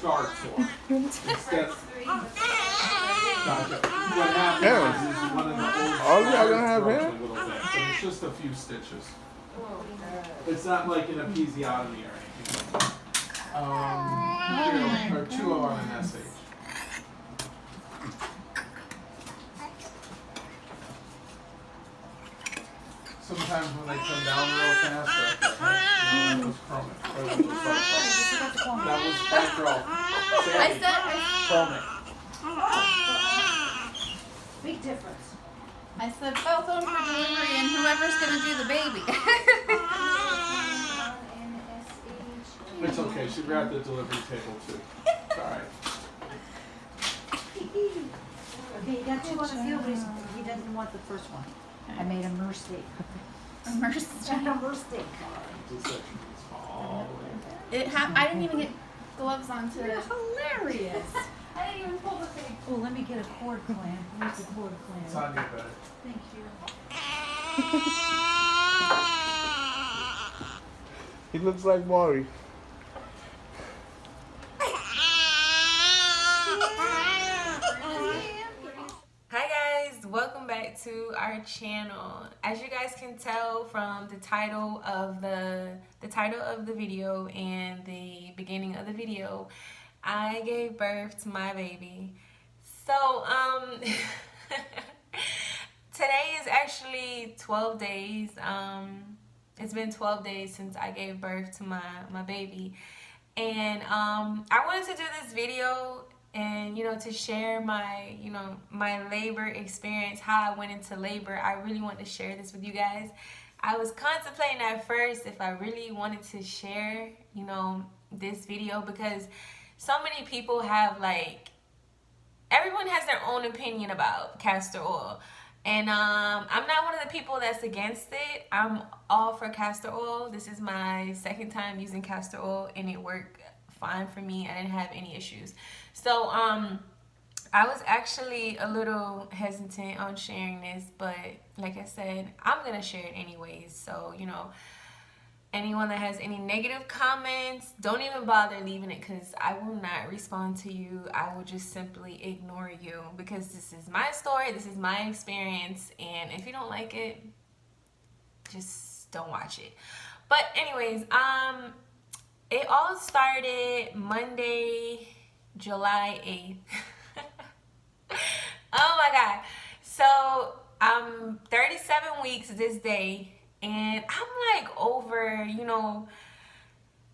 scar sore. Instead, gotcha. What happens is one of the old scars grows a little bit, but it's just a few stitches. It's not like an episiotomy or anything like that. Or 2 on an SH. Sometimes when they come down real fast, that was chromic. That was fibro. Chromic. Big difference. I said both of them for delivery and whoever's going to do the baby. It's okay. She grabbed the delivery table too. It's alright. Okay, you got 2 on the field, but he doesn't want the first one. I made a mistake. A mistake. I didn't even get gloves on today. You're hilarious. I didn't even pull the thing. Oh, let me get a cord clamp. Where's the cord It's clamp? on your bed. Thank you. He looks like Maury. Hi guys, welcome back to our channel. As you guys can tell from the title of the video and the beginning of the video, I gave birth to my baby. So today is actually 12 days. It's been 12 days since I gave birth to my baby, and I wanted to do this video and to share my my labor experience, how I went into labor. I really want to share this with you guys. I was contemplating at first if I really wanted to share this video, because so many people have, everyone has their own opinion about castor oil. And I'm not one of the people that's against it. I'm all for castor oil. This is my second time using castor oil and it worked fine for me. I didn't have any issues. So I was actually a little hesitant on sharing this, but like I said, I'm gonna share it anyways. So anyone that has any negative comments, don't even bother leaving it, because I will not respond to you. I will just simply ignore you, because this is my story, this is my experience, and if you don't like it, just don't watch it. But anyways, it all started Monday, July 8th. Oh my God. So I'm 37 weeks this day, and I'm over,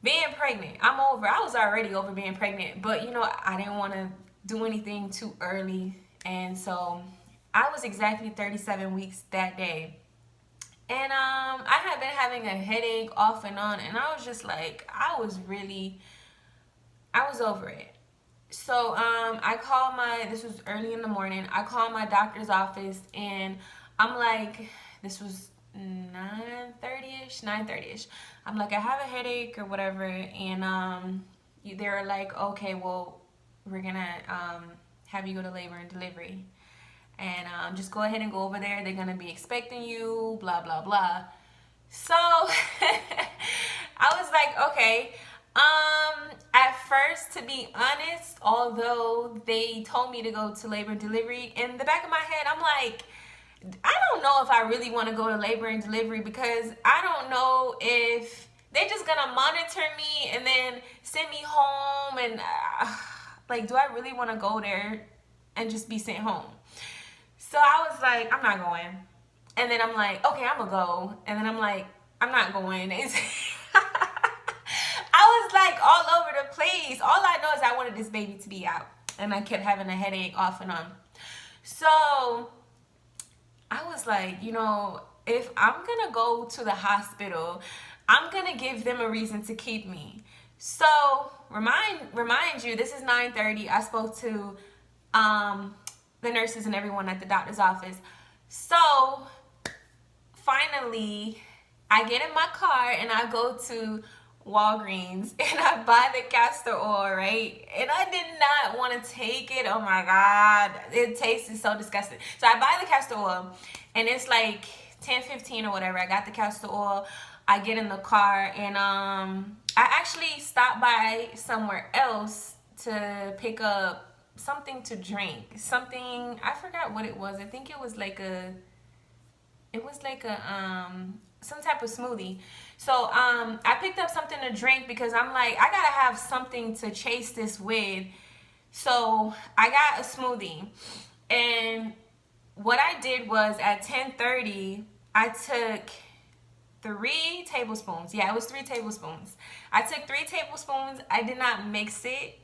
being pregnant. I'm over. I was already over being pregnant, but I didn't want to do anything too early. And so I was exactly 37 weeks that day. And I had been having a headache off and on, and I was just I was over it. So I called this was early in the morning. I called my doctor's office, and I'm this was 9:30ish. I'm I have a headache or whatever, and they're okay, well, we're gonna have you go to labor and delivery, and just go ahead and go over there. They're gonna be expecting you, blah blah blah. So I was okay. At first, to be honest, although they told me to go to labor and delivery, in the back of my head, I'm I don't know if I really want to go to labor and delivery, because I don't know if they're just gonna monitor me and then send me home, and do I really want to go there and just be sent home? So I was I'm not going. And then I'm okay, I'm gonna go. And then I'm I'm not going. I was all over the place. All I know is I wanted this baby to be out, and I kept having a headache off and on. So I was if I'm gonna go to the hospital, I'm gonna give them a reason to keep me. So remind you, this is 9:30. I spoke to the nurses and everyone at the doctor's office. So finally, I get in my car and I go to Walgreens and I buy the castor oil, right? And I did not want to take it. Oh my God, it tasted so disgusting. So I buy the castor oil, and it's $10.15 or whatever. I got the castor oil. I get in the car, and I actually stopped by somewhere else to pick up something to drink. Something, I forgot what it was. I think it was like some type of smoothie. So I picked up something to drink because I'm like, I gotta have something to chase this with. So I got a smoothie, and what I did was at 10:30 I took 3 tablespoons. Yeah, it was 3 tablespoons. I took 3 tablespoons. I did not mix it.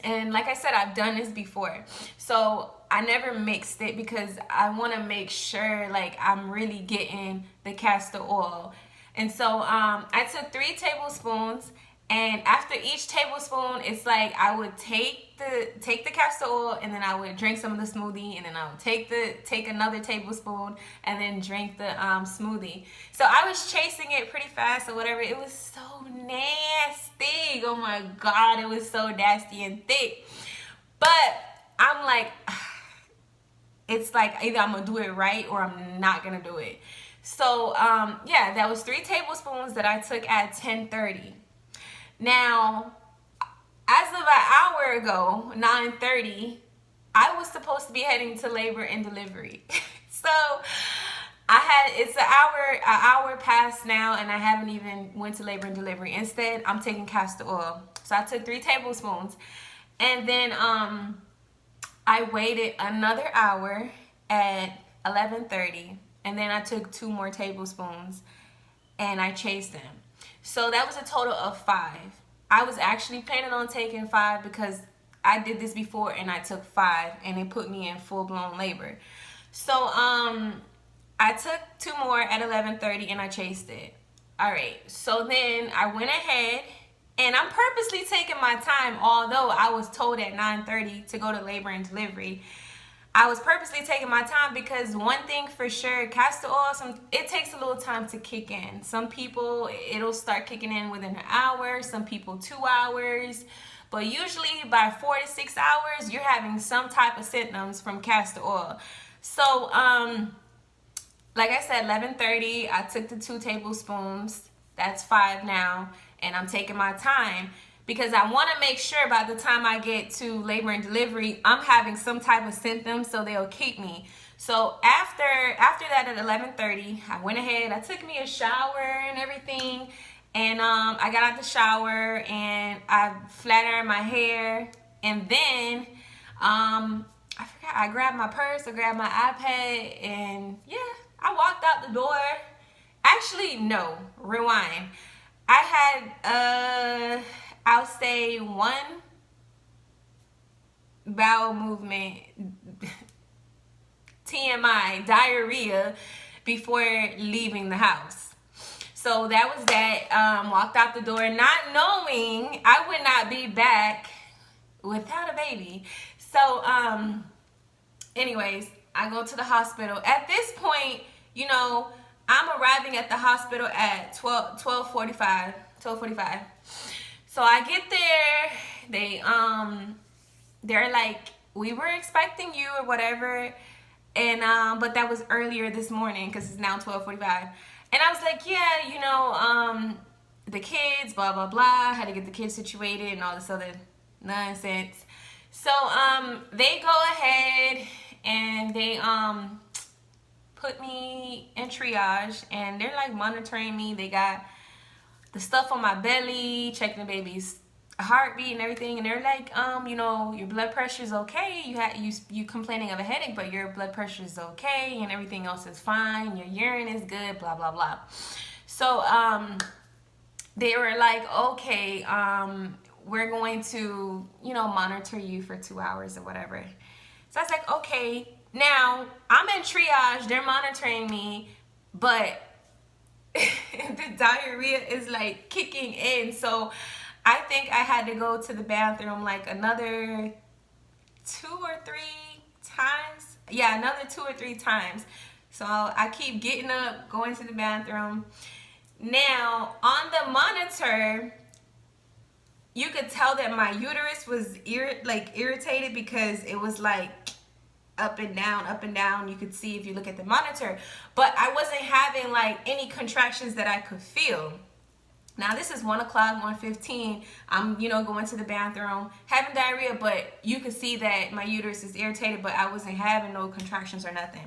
And like I said, I've done this before. So I never mixed it because I want to make sure like I'm really getting the castor oil. And so I took 3 tablespoons, and after each tablespoon, it's like I would take the castor oil, and then I would drink some of the smoothie, and then I would take another tablespoon and then drink the smoothie. So I was chasing it pretty fast or whatever. It was so nasty. Oh my God, it was so nasty and thick. But I'm like, it's like either I'm gonna do it right or I'm not gonna do it. So yeah, that was 3 tablespoons that I took at 10:30. Now, as of an hour ago, 9:30, I was supposed to be heading to labor and delivery. So it's an hour past now, and I haven't even went to labor and delivery. Instead, I'm taking castor oil. So I took 3 tablespoons, and then I waited another hour at 11:30, and then I took 2 more tablespoons, and I chased them. So that was a total of 5. I was actually planning on taking 5 because I did this before and I took 5 and it put me in full-blown labor. So I took 2 more at 11:30 and I chased it. All right, so then I went ahead, and I'm purposely taking my time, although I was told at 9:30 to go to labor and delivery. I was purposely taking my time because one thing for sure, castor oil, it takes a little time to kick in. Some people, it'll start kicking in within an hour, some people 2 hours. But usually by 4 to 6 hours, you're having some type of symptoms from castor oil. So, like I said, 11:30, I took the 2 tablespoons. That's 5 now, and I'm taking my time because I want to make sure by the time I get to labor and delivery, I'm having some type of symptoms so they'll keep me. So after that at 11:30, I went ahead, I took me a shower and everything, and I got out the shower and I flat ironed my hair, and then I forgot, I grabbed my purse, I grabbed my iPad, and yeah, I walked out the door. Actually, no, rewind. I had I'll say 1 bowel movement, TMI, diarrhea, before leaving the house. So that was that. Walked out the door not knowing I would not be back without a baby. So anyways, I go to the hospital. At this point, you know, I'm arriving at the hospital at 12:45. So I get there, they're like, we were expecting you or whatever, and but that was earlier this morning because it's now 12:45. And I was like, yeah, you know, the kids, blah blah blah, had to get the kids situated and all this other nonsense. So they go ahead and they put me in triage, and they're like monitoring me. They got the stuff on my belly, checking the baby's heartbeat and everything, and they're like, you know, your blood pressure is okay. You complaining of a headache, but your blood pressure is okay, and everything else is fine. Your urine is good, blah blah blah. So they were like, okay, we're going to, you know, monitor you for 2 hours or whatever. So I was like, okay. Now I'm in triage, they're monitoring me, but the diarrhea is like kicking in. So I think I had to go to the bathroom like another 2 or 3 times. Yeah, another 2 or 3 times. So I keep getting up, going to the bathroom. Now on the monitor, you could tell that my uterus was irritated because it was like up and down. You could see if you look at the monitor, but I wasn't having like any contractions that I could feel. Now this is 1 o'clock, 1:15. I'm, going to the bathroom, having diarrhea, but you could see that my uterus is irritated, but I wasn't having no contractions or nothing.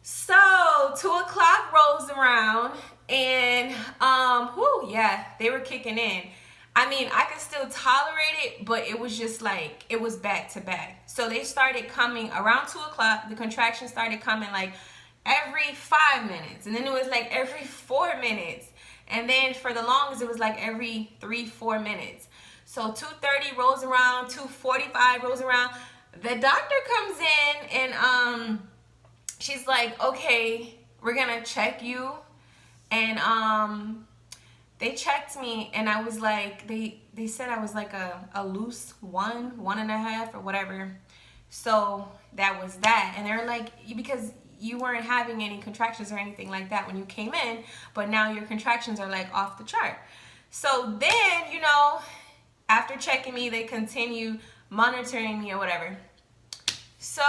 So 2 o'clock rolls around, and they were kicking in. I mean, I could still tolerate it, but it was just like, it was back to back. So they started coming around 2 o'clock. The contractions started coming like every 5 minutes, and then it was like every 4 minutes. And then for the longest, it was like every 3-4 minutes. So 2:30 rolls around, 2:45 rolls around. The doctor comes in, and she's like, okay, we're gonna check you. And they checked me, and I was like, they said I was like a loose 1.5 or whatever. So that was that. And they're like, because you weren't having any contractions or anything like that when you came in, but now your contractions are like off the chart. So then, after checking me, they continue monitoring me or whatever. So,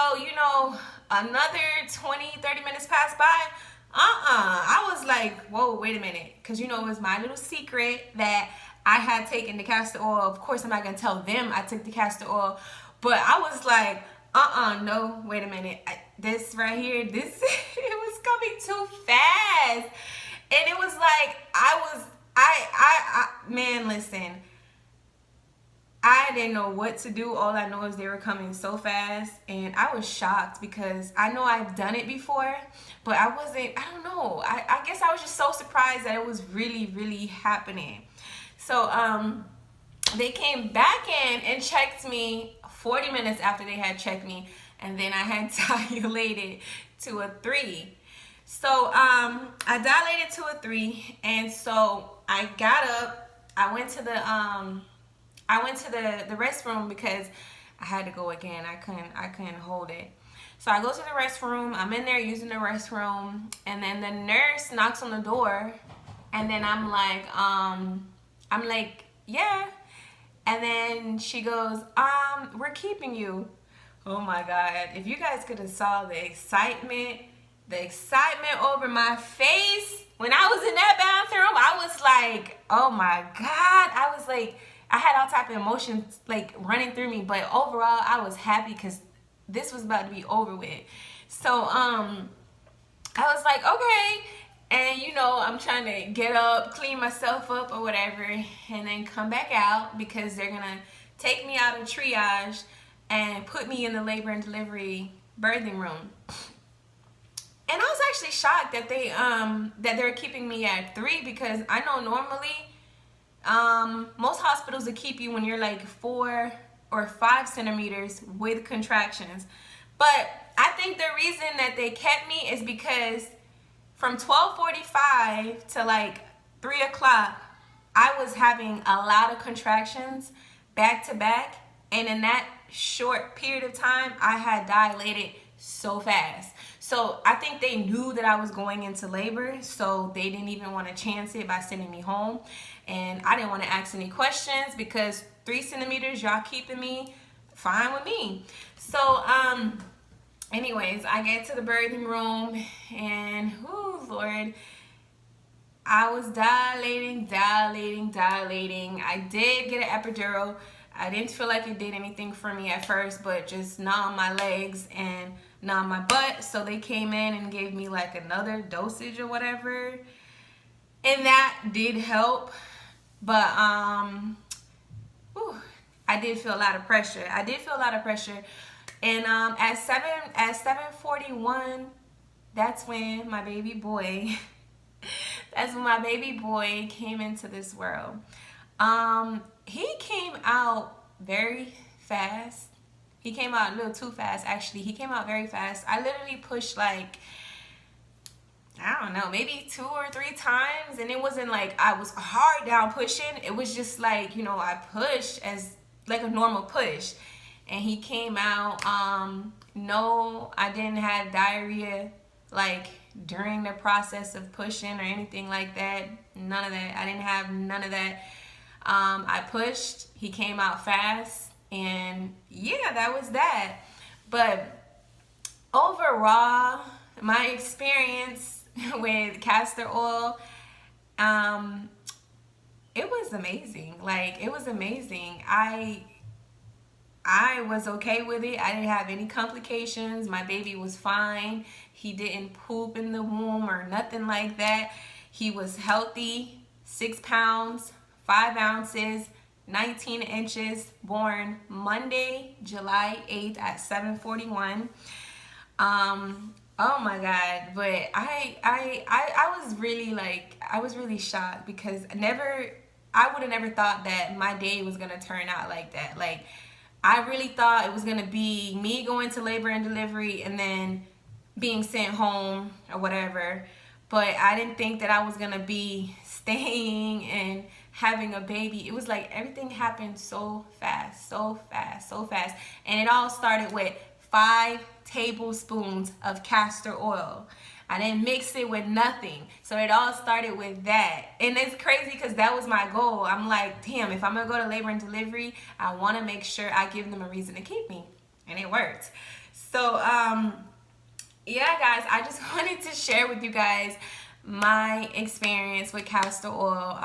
another 20-30 minutes passed by. I was like, whoa, wait a minute. Because, it was my little secret that I had taken the castor oil. Of course, I'm not going to tell them I took the castor oil. But I was like, no, wait a minute. This right here, it was coming too fast. And it was like, man, listen. I didn't know what to do. All I know is they were coming so fast, and I was shocked because I know I've done it before, but I don't know. I guess I was just so surprised that it was really, really happening. So they came back in and checked me 40 minutes after they had checked me, and then I had dilated to a 3. So I dilated to a 3, and so I got up. I went to the restroom because I had to go again. I couldn't hold it. So I go to the restroom. I'm in there using the restroom, and then the nurse knocks on the door, and then I'm like, yeah. And then she goes, we're keeping you. Oh my God. If you guys could have saw the excitement over my face when I was in that bathroom, I was like, oh my God. I was like, I had all type of emotions like running through me, but overall I was happy because this was about to be over with. So I was like, okay. And I'm trying to get up, clean myself up or whatever, and then come back out because they're gonna take me out of triage and put me in the labor and delivery birthing room. And I was actually shocked that they're keeping me at 3, because I know normally most hospitals will keep you when you're like 4 or 5 centimeters with contractions. But I think the reason that they kept me is because from 12:45 to like 3 o'clock, I was having a lot of contractions back to back. And in that short period of time, I had dilated so fast. So I think they knew that I was going into labor, so they didn't even want to chance it by sending me home. And I didn't want to ask any questions because 3 centimeters, y'all keeping me, fine with me. So anyways, I get to the birthing room, and oh Lord, I was dilating. I did get an epidural. I didn't feel like it did anything for me at first, but just numbed my legs and numbed my butt. So they came in and gave me like another dosage or whatever, and that did help. But I did feel a lot of pressure. And at 7:41, that's when my baby boy came into this world. He came out very fast. He came out a little too fast, actually. He came out very fast. I literally pushed like, I don't know, maybe 2 or 3 times. And it wasn't like I was hard down pushing. It was just like, I pushed as like a normal push. And he came out. No, I didn't have diarrhea like during the process of pushing or anything like that. None of that. I didn't have none of that. I pushed. He came out fast. And yeah, that was that. But overall, my experience with castor oil, it was amazing. Like, it was amazing. I was okay with it. I didn't have any complications. My baby was fine. He didn't poop in the womb or nothing like that. He was healthy, 6 pounds, 5 ounces, 19 inches, born Monday, July 8th at 7:41. Oh my God. But I was really like, I was really shocked because I would have never thought that my day was going to turn out like that. Like, I really thought it was going to be me going to labor and delivery and then being sent home or whatever. But I didn't think that I was going to be staying and having a baby. It was like everything happened so fast, so fast, so fast. And it all started with 5 tablespoons of castor oil. I didn't mix it with nothing. So it all started with that. And it's crazy because that was my goal. I'm like, damn, if I'm going to go to labor and delivery, I want to make sure I give them a reason to keep me. And it worked. So, yeah, guys, I just wanted to share with you guys my experience with castor oil.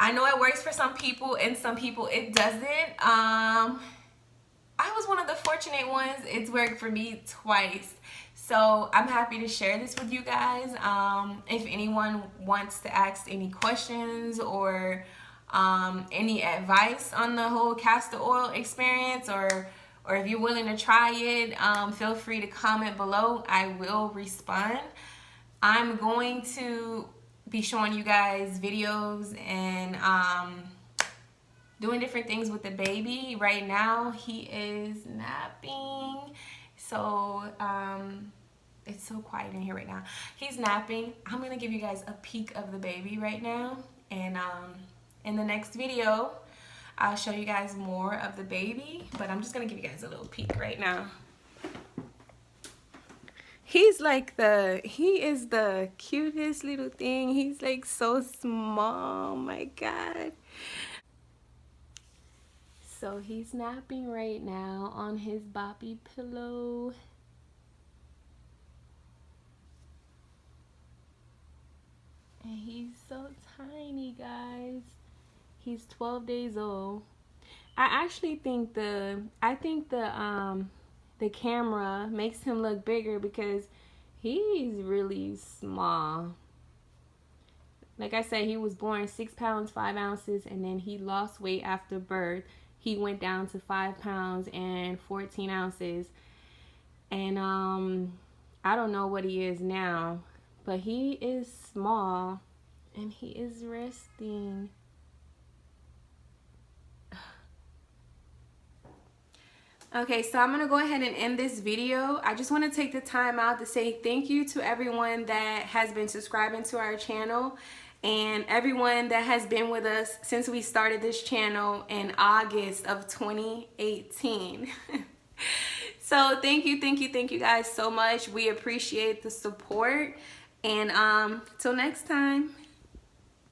I know it works for some people and some people it doesn't. I was one of the fortunate ones. It's worked for me twice. So I'm happy to share this with you guys. If anyone wants to ask any questions or any advice on the whole castor oil experience, or if you're willing to try it, feel free to comment below. I will respond. I'm going to be showing you guys videos and doing different things with the baby. Right now he is napping, so it's so quiet in here right now. He's napping. I'm gonna give you guys a peek of the baby right now, and in the next video I'll show you guys more of the baby, but I'm just gonna give you guys a little peek right now. He's like he is the cutest little thing. He's like so small, my God. So he's napping right now on his boppy pillow. And he's so tiny, guys. He's 12 days old. I actually think the camera makes him look bigger because he's really small. Like I said, he was born 6 pounds, 5 ounces, and then he lost weight after birth. He went down to 5 pounds and 14 ounces. And I don't know what he is now, but he is small and he is resting. Okay, so I'm going to go ahead and end this video. I just want to take the time out to say thank you to everyone that has been subscribing to our channel and everyone that has been with us since we started this channel in August of 2018. So thank you guys so much. We appreciate the support, and till next time.